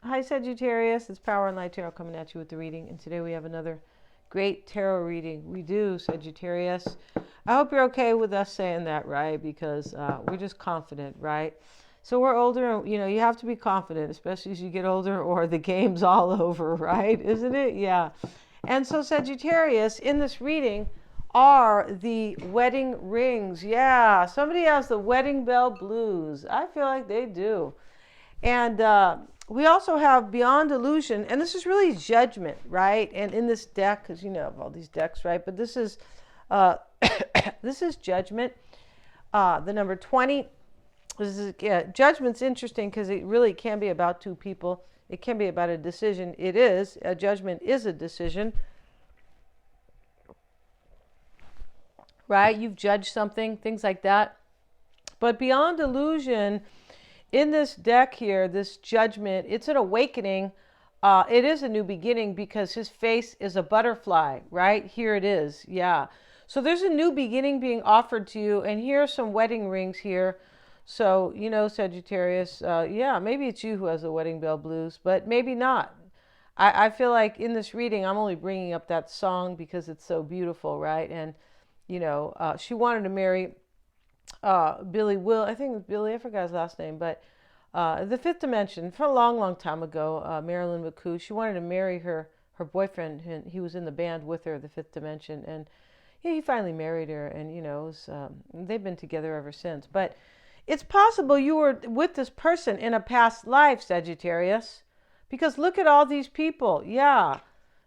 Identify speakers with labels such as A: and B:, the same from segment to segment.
A: Hi, Sagittarius. It's Power and Light Tarot coming at you with the reading. And today we have another great tarot reading. We do, Sagittarius. I hope you're okay with us saying that, right? Because we're just confident, right? So we're older, and you have to be confident, especially as you get older, or the game's all over, right? Isn't it? Yeah. And so, Sagittarius, in this reading, are the wedding rings. Yeah, somebody has the wedding bell blues. I feel like they do. And we also have Beyond Illusion, and this is really judgment, right? And in this deck, because you know all these decks, right? But this is this is judgment. The number 20. This is judgment's interesting because it really can be about two people. It can be about a decision. It is a judgment is a decision, right? You've judged something, things like that. But Beyond Illusion, in this deck here, this judgment, it's an awakening. It is a new beginning because his face is a butterfly, right? Here it is. Yeah. So there's a new beginning being offered to you. And here are some wedding rings here. So, Sagittarius, yeah, maybe it's you who has the wedding bell blues, but maybe not. I feel like in this reading, I'm only bringing up that song because it's so beautiful, right? And, she wanted to marry Billy Will. I think it was Billy. I forgot his last name, but the Fifth Dimension for a long, long time ago. Marilyn McCoo. She wanted to marry her boyfriend, and he was in the band with her, the Fifth Dimension, and yeah, he finally married her, and they've been together ever since. But it's possible you were with this person in a past life, Sagittarius, because look at all these people. Yeah.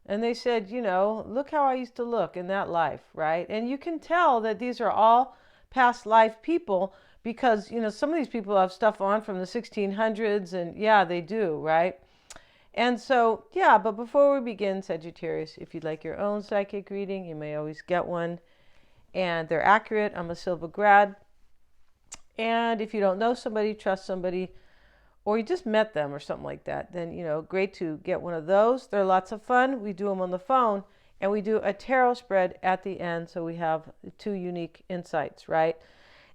A: And they said, look how I used to look in that life, right? And you can tell that these are all past life people because, some of these people have stuff on from the 1600s and yeah, they do, right? And so, yeah, but before we begin, Sagittarius, if you'd like your own psychic reading, you may always get one. And they're accurate. I'm a Silva grad. And if you don't know somebody, trust somebody, or you just met them or something like that, then, great to get one of those. They're lots of fun. We do them on the phone, and we do a tarot spread at the end, so we have two unique insights, right?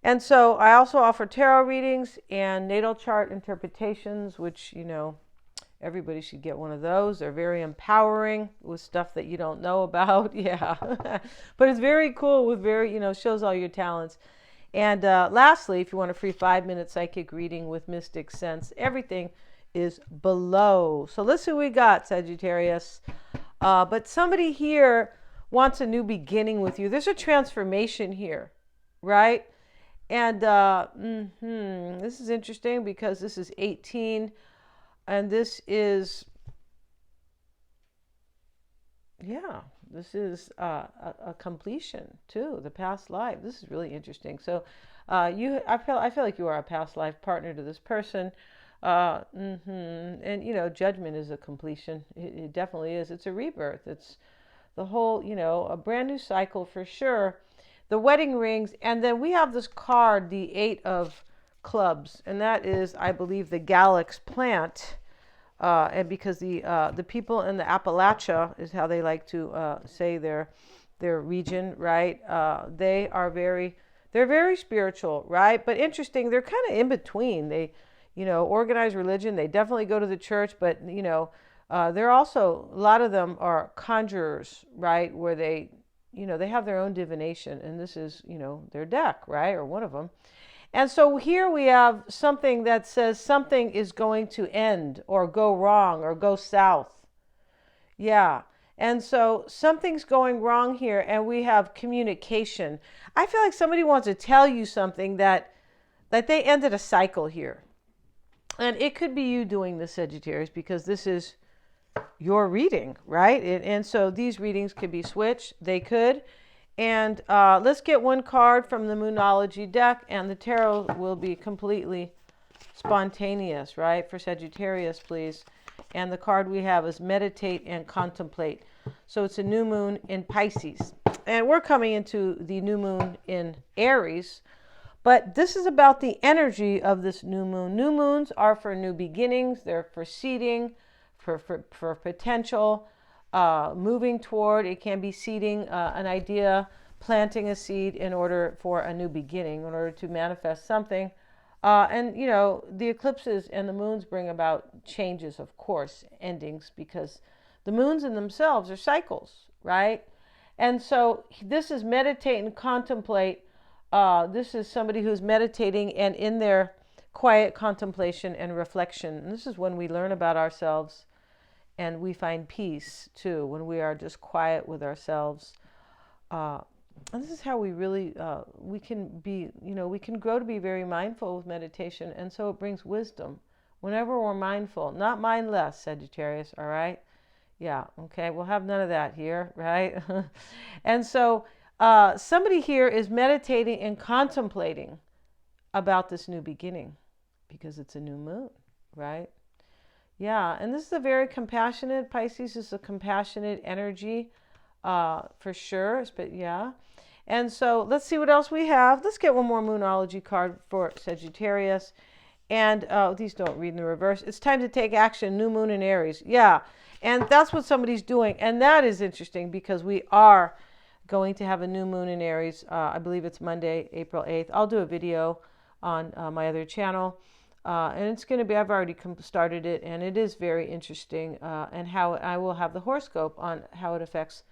A: And so I also offer tarot readings and natal chart interpretations, which, everybody should get one of those. They're very empowering with stuff that you don't know about. Yeah. But it's very cool with shows all your talents. And lastly, if you want a free 5-minute psychic reading with Mystic Sense, everything is below. So let's see what we got, Sagittarius. But somebody here wants a new beginning with you. There's a transformation here, right? And this is interesting because this is 18. And this is, yeah, this is a completion too, the past life. This is really interesting. So I feel like you are a past life partner to this person. And, judgment is a completion. It definitely is. It's a rebirth. It's the whole, a brand new cycle for sure. The wedding rings. And then we have this card, the 8 of clubs. And that is, I believe, the Galax plant. And because the people in the Appalachia is how they like to say their region, right? They're very spiritual, right? But interesting, they're kind of in between. They, organize religion. They definitely go to the church, but they're also, a lot of them are conjurers, right? Where they have their own divination, and this is their deck, right, or one of them. And so here we have something that says something is going to end or go wrong or go south. Yeah. And so something's going wrong here, and we have communication. I feel like somebody wants to tell you something that they ended a cycle here. And it could be you doing this, Sagittarius, because this is your reading, right? And so these readings could be switched. They could. And let's get one card from the Moonology deck, and the tarot will be completely spontaneous, right? For Sagittarius, please. And the card we have is Meditate and Contemplate. So it's a new moon in Pisces. And we're coming into the new moon in Aries. But this is about the energy of this new moon. New moons are for new beginnings. They're for seeding, for potential. Moving toward, it can be seeding an idea, planting a seed in order for a new beginning, in order to manifest something And, the eclipses and the moons bring about changes, of course, endings, because the moons in themselves are cycles, right? And so this is meditate and contemplate. This is somebody who's meditating and in their quiet contemplation and reflection. And this is when we learn about ourselves and we find peace too, when we are just quiet with ourselves. And this is how we really, we can be, we can grow to be very mindful with meditation. And so it brings wisdom whenever we're mindful, not mindless, Sagittarius, all right? Yeah, okay, we'll have none of that here, right? And so somebody here is meditating and contemplating about this new beginning because it's a new moon, right? Yeah, and this is a very compassionate, Pisces is a compassionate energy for sure, but yeah. And so let's see what else we have. Let's get one more Moonology card for Sagittarius. And these don't read in the reverse. It's time to take action. New moon in Aries. Yeah. And that's what somebody's doing. And that is interesting because we are going to have a new moon in Aries. I believe it's Monday, April 8th. I'll do a video on my other channel. And it's going to be, I've already started it. And it is very interesting. And how I will have the horoscope on how it affects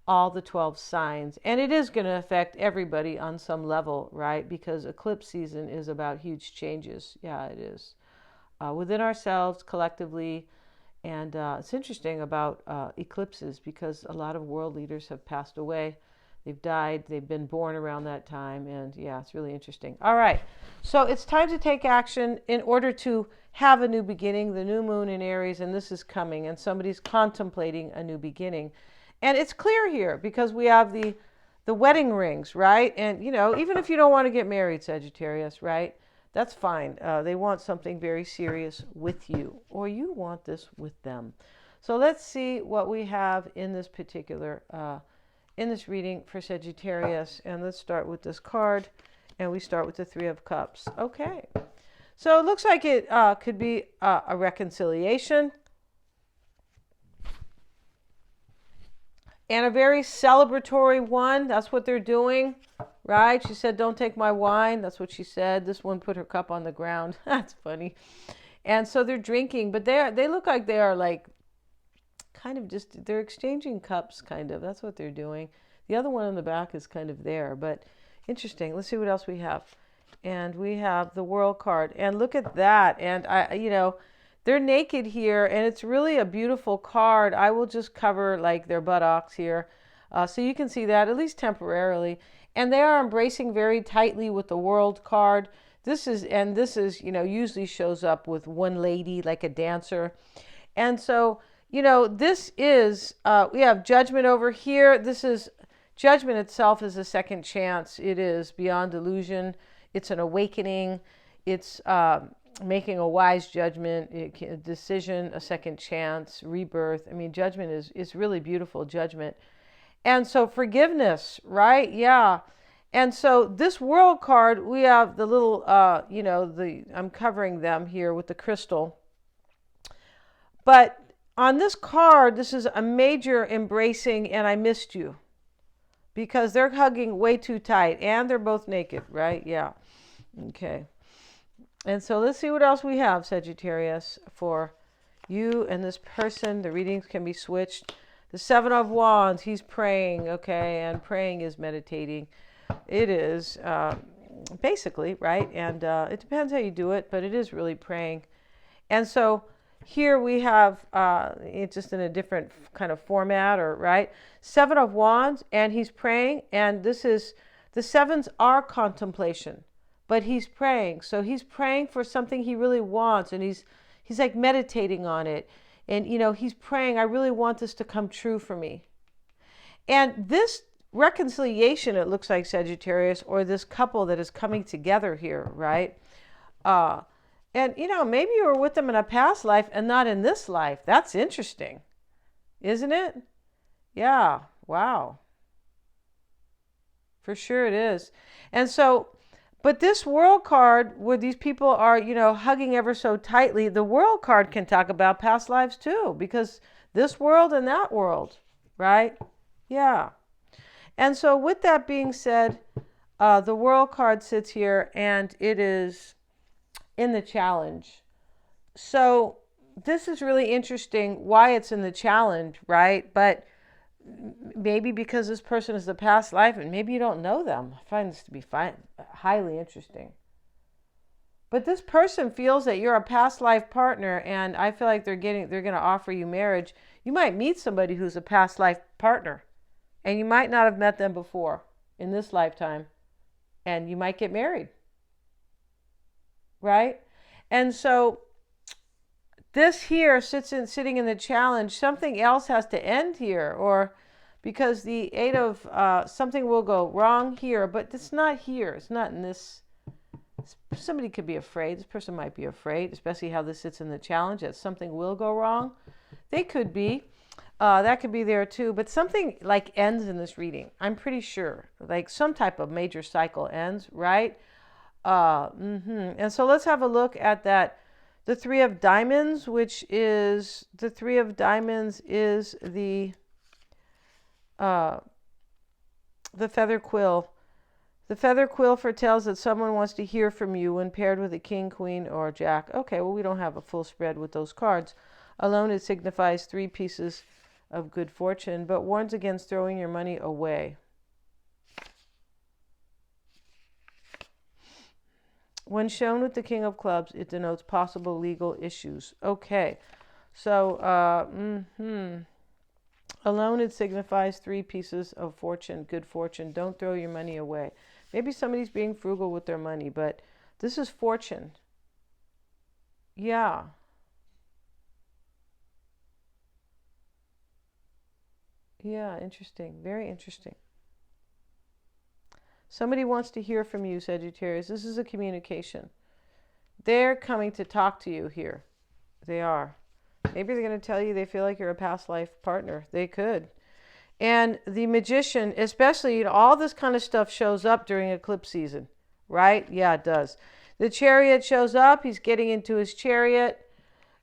A: all the 12 signs. And it is going to affect everybody on some level, right? Because eclipse season is about huge changes. Yeah, it is. Within ourselves, collectively. And it's interesting about eclipses because a lot of world leaders have passed away. They've died. They've been born around that time. And yeah, it's really interesting. All right. So it's time to take action in order to have a new beginning, the new moon in Aries, and this is coming. And somebody's contemplating a new beginning. And it's clear here because we have the wedding rings, right? And, even if you don't want to get married, Sagittarius, right? That's fine. They want something very serious with you, or you want this with them. So let's see what we have in this particular, in this reading for Sagittarius. And let's start with this card. And we start with the Three of Cups. Okay. So it looks like it could be a reconciliation. And a very celebratory one. That's what they're doing, right? She said, don't take my wine. That's what she said. This one put her cup on the ground. That's funny. And so they're drinking, but they look like they are like kind of just, they're exchanging cups kind of. That's what they're doing. The other one in the back is kind of there, but interesting. Let's see what else we have. And we have the World card. And look at that. And they're naked here, and it's really a beautiful card. I will just cover like their buttocks here, so you can see that at least temporarily. And they are embracing very tightly with the World card. This is usually shows up with one lady, like a dancer. And so, this is, we have Judgment over here. This is, Judgment itself is a second chance. It is beyond delusion. It's an awakening. It's, making a wise judgment, a decision, a second chance, rebirth. I mean, judgment is really beautiful, judgment. And so forgiveness, right? Yeah. And so this World card, we have the little, I'm covering them here with the crystal. But on this card, this is a major embracing and I missed you. Because they're hugging way too tight and they're both naked, right? Yeah. Okay. And so let's see what else we have, Sagittarius, for you and this person. The readings can be switched. The Seven of Wands, he's praying, okay? And praying is meditating. It is, basically, right? And it depends how you do it, but it is really praying. And so here we have, it's just in a different kind of format, or right? Seven of Wands, and he's praying. And this is, the sevens are contemplation. But he's praying. So he's praying for something he really wants. And he's like meditating on it. And, he's praying, I really want this to come true for me. And this reconciliation, it looks like, Sagittarius, or this couple that is coming together here, right? And, maybe you were with them in a past life and not in this life. That's interesting. Isn't it? Yeah. Wow. For sure it is. And so, but this World card, where these people are, hugging ever so tightly, the World card can talk about past lives too, because this world and that world, right? Yeah. And so with that being said, the World card sits here, and it is in the challenge. So this is really interesting why it's in the challenge, right? But maybe because this person is a past life and maybe you don't know them. I find this to be highly interesting. But this person feels that you're a past life partner, and I feel like they're going to offer you marriage. You might meet somebody who's a past life partner, and you might not have met them before in this lifetime, and you might get married, right? And so this here sitting in the challenge. Something else has to end here, or because the eight of something will go wrong here, but it's not here. It's not in this. Somebody could be afraid. This person might be afraid, especially how this sits in the challenge, that something will go wrong. They could be. That could be there too. But something like ends in this reading. I'm pretty sure. Like some type of major cycle ends, right? And so let's have a look at that. The Three of Diamonds, which is the Three of Diamonds is the feather quill. The feather quill foretells that someone wants to hear from you when paired with a king, queen, or jack. Okay, well, we don't have a full spread with those cards. Alone, it signifies 3 pieces of good fortune, but warns against throwing your money away. When shown with the King of Clubs, it denotes possible legal issues. Okay, so alone, it signifies 3 pieces of fortune, good fortune. Don't throw your money away. Maybe somebody's being frugal with their money, but this is fortune. Yeah. Yeah, interesting. Very interesting. Somebody wants to hear from you, Sagittarius. This is a communication. They're coming to talk to you here. They are. Maybe they're going to tell you they feel like you're a past life partner. They could. And the Magician, especially, all this kind of stuff shows up during eclipse season, right? Yeah, it does. The Chariot shows up. He's getting into his chariot.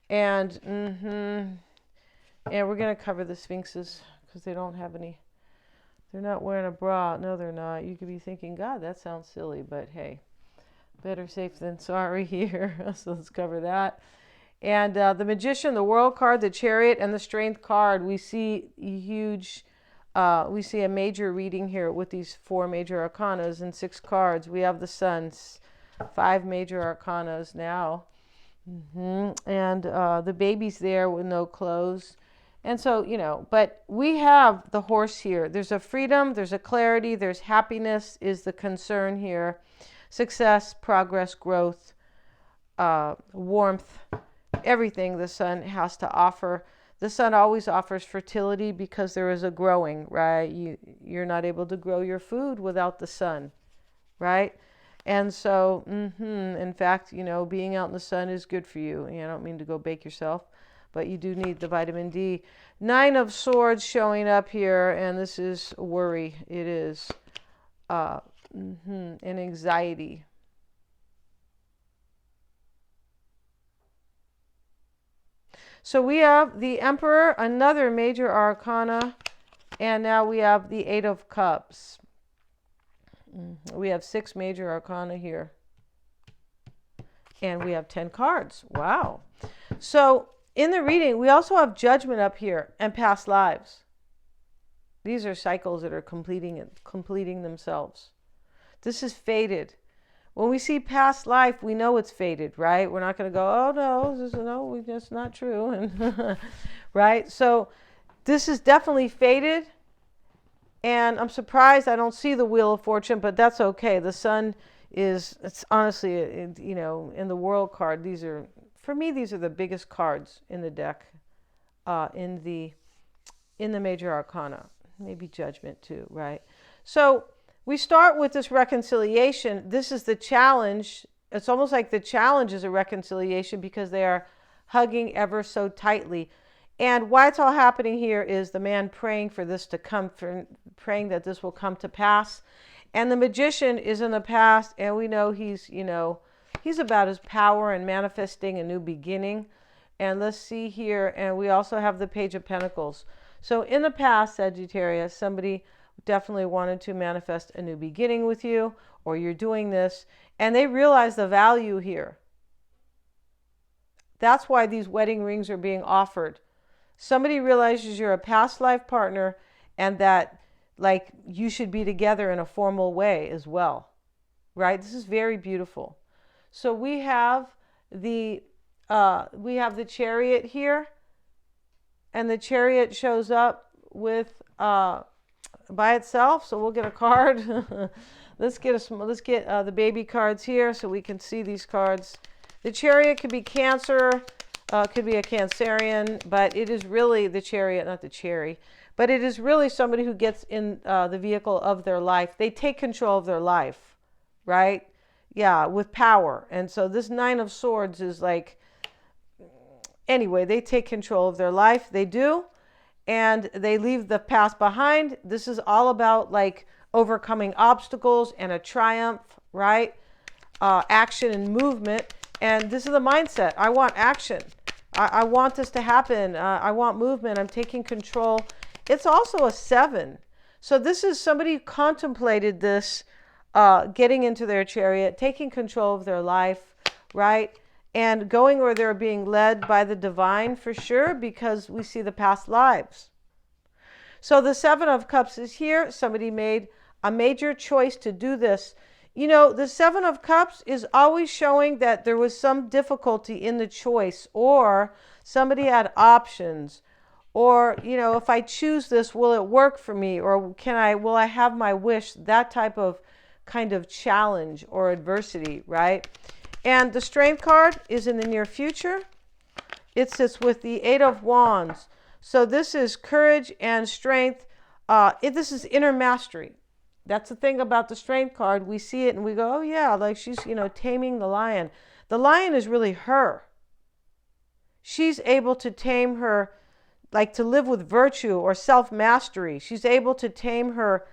A: And, and we're going to cover the Sphinxes because they don't have any. They're not wearing a bra. No, they're not. You could be thinking, God, that sounds silly. But hey, better safe than sorry here. So let's cover that. And the Magician, the World card, the Chariot, and the Strength card, we see we see a major reading here with these 4 major arcanas and 6 cards. We have the Sun, 5 major arcanas now. And the baby's there with no clothes. And so, but we have the Horse here. There's a freedom, there's a clarity, there's happiness is the concern here. Success, progress, growth, warmth, everything the Sun has to offer. The Sun always offers fertility because there is a growing, right? You're not able to grow your food without the Sun, right? And so, in fact, being out in the sun is good for you. I don't mean to go bake yourself, but you do need the vitamin D. 9 of Swords showing up here, and this is worry. It is and anxiety. So we have the Emperor, another major arcana, and now we have the 8 of Cups. We have 6 major arcana here. And we have 10 cards. Wow. So in the reading, we also have Judgment up here and past lives. These are cycles that are completing themselves. This is fated. When we see past life, we know it's fated, right? We're not going to go, oh no, that's not true. And right? So this is definitely fated. And I'm surprised I don't see the Wheel of Fortune, but that's okay. The Sun it's honestly, in the World card, for me, these are the biggest cards in the deck, in the major arcana. Maybe Judgment too, right? So we start with this reconciliation. This is the challenge. It's almost like the challenge is a reconciliation because they are hugging ever so tightly. And why it's all happening here is the man praying for this to come, praying that this will come to pass. And the Magician is in the past, and we know he's about his power and manifesting a new beginning. And let's see here, and we also have the Page of Pentacles. So in the past, Sagittarius, somebody definitely wanted to manifest a new beginning with you, or you're doing this, and they realize the value here. That's why these wedding rings are being offered. Somebody realizes you're a past life partner and that like you should be together in a formal way as well, right? This is very beautiful. So we have the Chariot here, and the Chariot shows up with by itself. So we'll get a card. let's get the baby cards here so we can see these cards. The Chariot could be Cancer, could be a Cancerian, but it is really the Chariot, not the cherry. But it is really somebody who gets in the vehicle of their life. They take control of their life, right? Yeah, with power. And so this Nine of Swords is like, anyway, they take control of their life. They do. And they leave the past behind. This is all about like overcoming obstacles and a triumph, right? Action and movement. And this is the mindset. I want action. I want this to happen. I want movement. I'm taking control. It's also a 7. So this is somebody who contemplated this, getting into their chariot, taking control of their life, right? And going where they're being led by the divine for sure, because we see the past lives. So the 7 of Cups is here. Somebody made a major choice to do this. You know, the 7 of Cups is always showing that there was some difficulty in the choice, or somebody had options, or, you know, if I choose this, will it work for me? Or will I have my wish? That type of kind of challenge or adversity, right? And the Strength card is in the near future. It sits with the 8 of Wands. So this is courage and strength. This is inner mastery. That's the thing about the Strength card. We see it and we go, oh yeah, like she's, you know, taming the lion. The lion is really her. She's able to tame her, like to live with virtue or self-mastery. She's able to tame her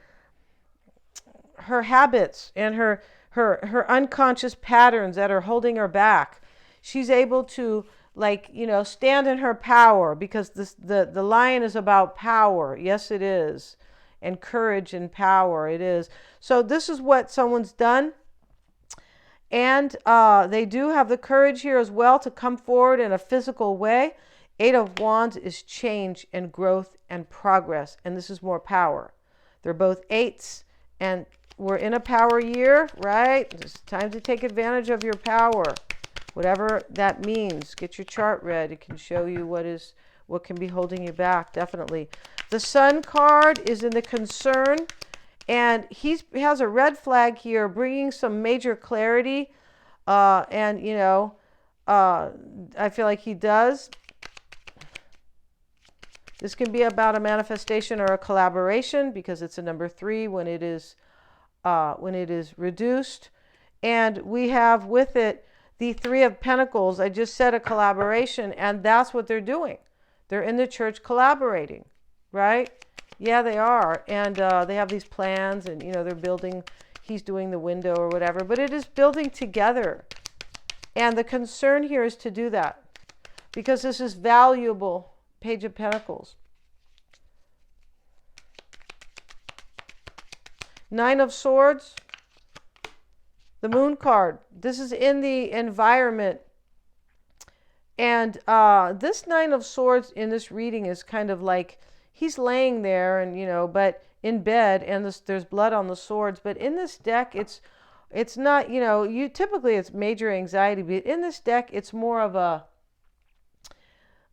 A: habits and her unconscious patterns that are holding her back. She's able to, like, you know, stand in her power, because the lion is about power. Yes, it is. And courage and power, it is. So this is what someone's done. And they do have the courage here as well to come forward in a physical way. 8 of Wands is change and growth and progress. And this is more power. They're both 8s. And we're in a power year, right? It's time to take advantage of your power. Whatever that means. Get your chart read. It can show you what can be holding you back, definitely. The Sun card is in the concern. And he has a red flag here, bringing some major clarity. And, you know, I feel like he does. This can be about a manifestation or a collaboration, because it's a number 3 when it is reduced. And we have with it the 3 of Pentacles. I just said a collaboration, and that's what they're doing. They're in the church collaborating, right? Yeah, they are. And they have these plans, and, you know, they're building, he's doing the window or whatever, but it is building together. And the concern here is to do that, because this is valuable. Page of Pentacles. 9 of Swords. The Moon card. This is in the environment. And this 9 of Swords in this reading is kind of like he's laying there, and, you know, but in bed, and there's blood on the swords. But in this deck, it's not, you know, typically it's major anxiety, but in this deck, it's more of a,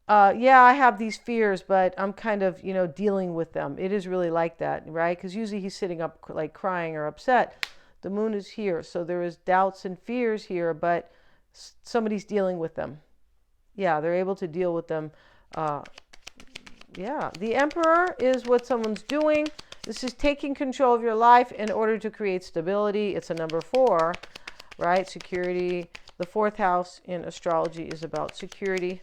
A: yeah, I have these fears, but I'm kind of, you know, dealing with them. It is really like that, right? Because usually he's sitting up like crying or upset. The moon is here. So there is doubts and fears here, but somebody's dealing with them. Yeah, they're able to deal with them. Yeah, the Emperor is what someone's doing. This is taking control of your life in order to create stability. It's a number 4, right? Security. The 4th house in astrology is about security.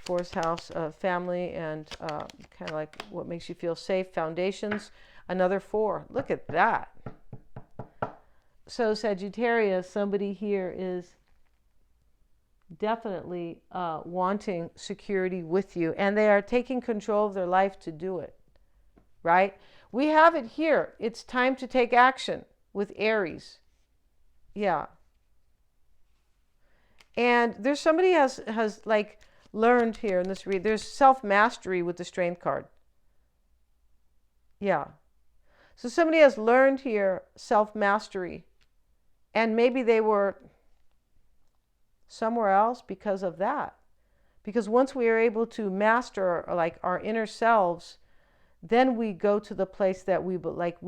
A: 4th house, family, and kind of like what makes you feel safe. Foundations, another 4. Look at that. So Sagittarius, somebody here is definitely wanting security with you, and they are taking control of their life to do it, right? We have it here. It's time to take action with Aries. Yeah. And there's somebody has like learned here in this read. There's self-mastery with the Strength card. Yeah. So somebody has learned here self-mastery. And maybe they were somewhere else because of that. Because once we are able to master like our inner selves, then we go to the place that we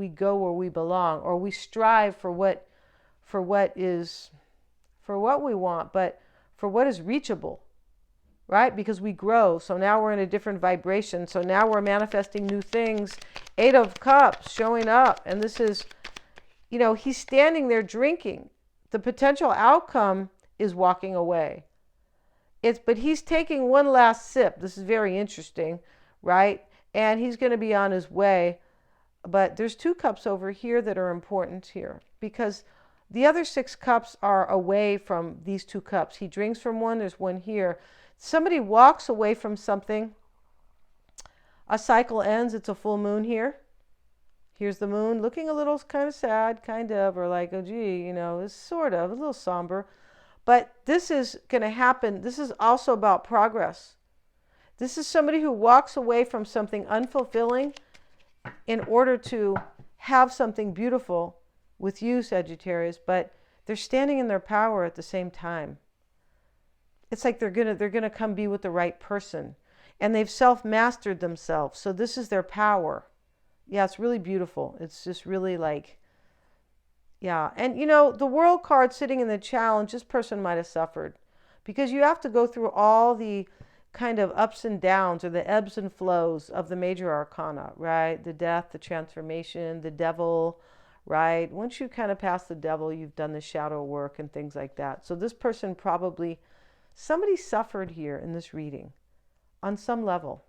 A: go where we belong, or we strive for what we want, but for what is reachable, right? Because we grow. So now we're in a different vibration. So now we're manifesting new things. 8 of Cups showing up, and this is, he's standing there drinking. The potential outcome is walking away. But he's taking one last sip. This is very interesting, right? And he's going to be on his way. But there's 2 cups over here that are important here, because the other 6 cups are away from these 2 cups. He drinks from one, there's one here. Somebody walks away from something. A cycle ends, it's a full moon here. Here's the moon, looking a little kind of sad, or like, oh gee, it's sort of a little somber. But this is going to happen. This is also about progress. This is somebody who walks away from something unfulfilling in order to have something beautiful with you, Sagittarius, but they're standing in their power at the same time. It's like they're gonna come be with the right person, and they've self-mastered themselves. So this is their power. Yeah, it's really beautiful. It's just really like, yeah. And the World card sitting in the challenge, this person might have suffered, because you have to go through all the kind of ups and downs, or the ebbs and flows of the major arcana, right? The death, the transformation, the devil, right? Once you kind of pass the devil, you've done the shadow work and things like that. So this person somebody suffered here in this reading on some level.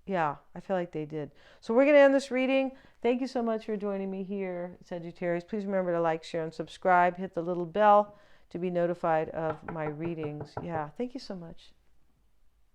A: Yeah, I feel like they did. So we're going to end this reading. Thank you so much for joining me here, Sagittarius. Please remember to like, share, and subscribe. Hit the little bell to be notified of my readings. Yeah, thank you so much.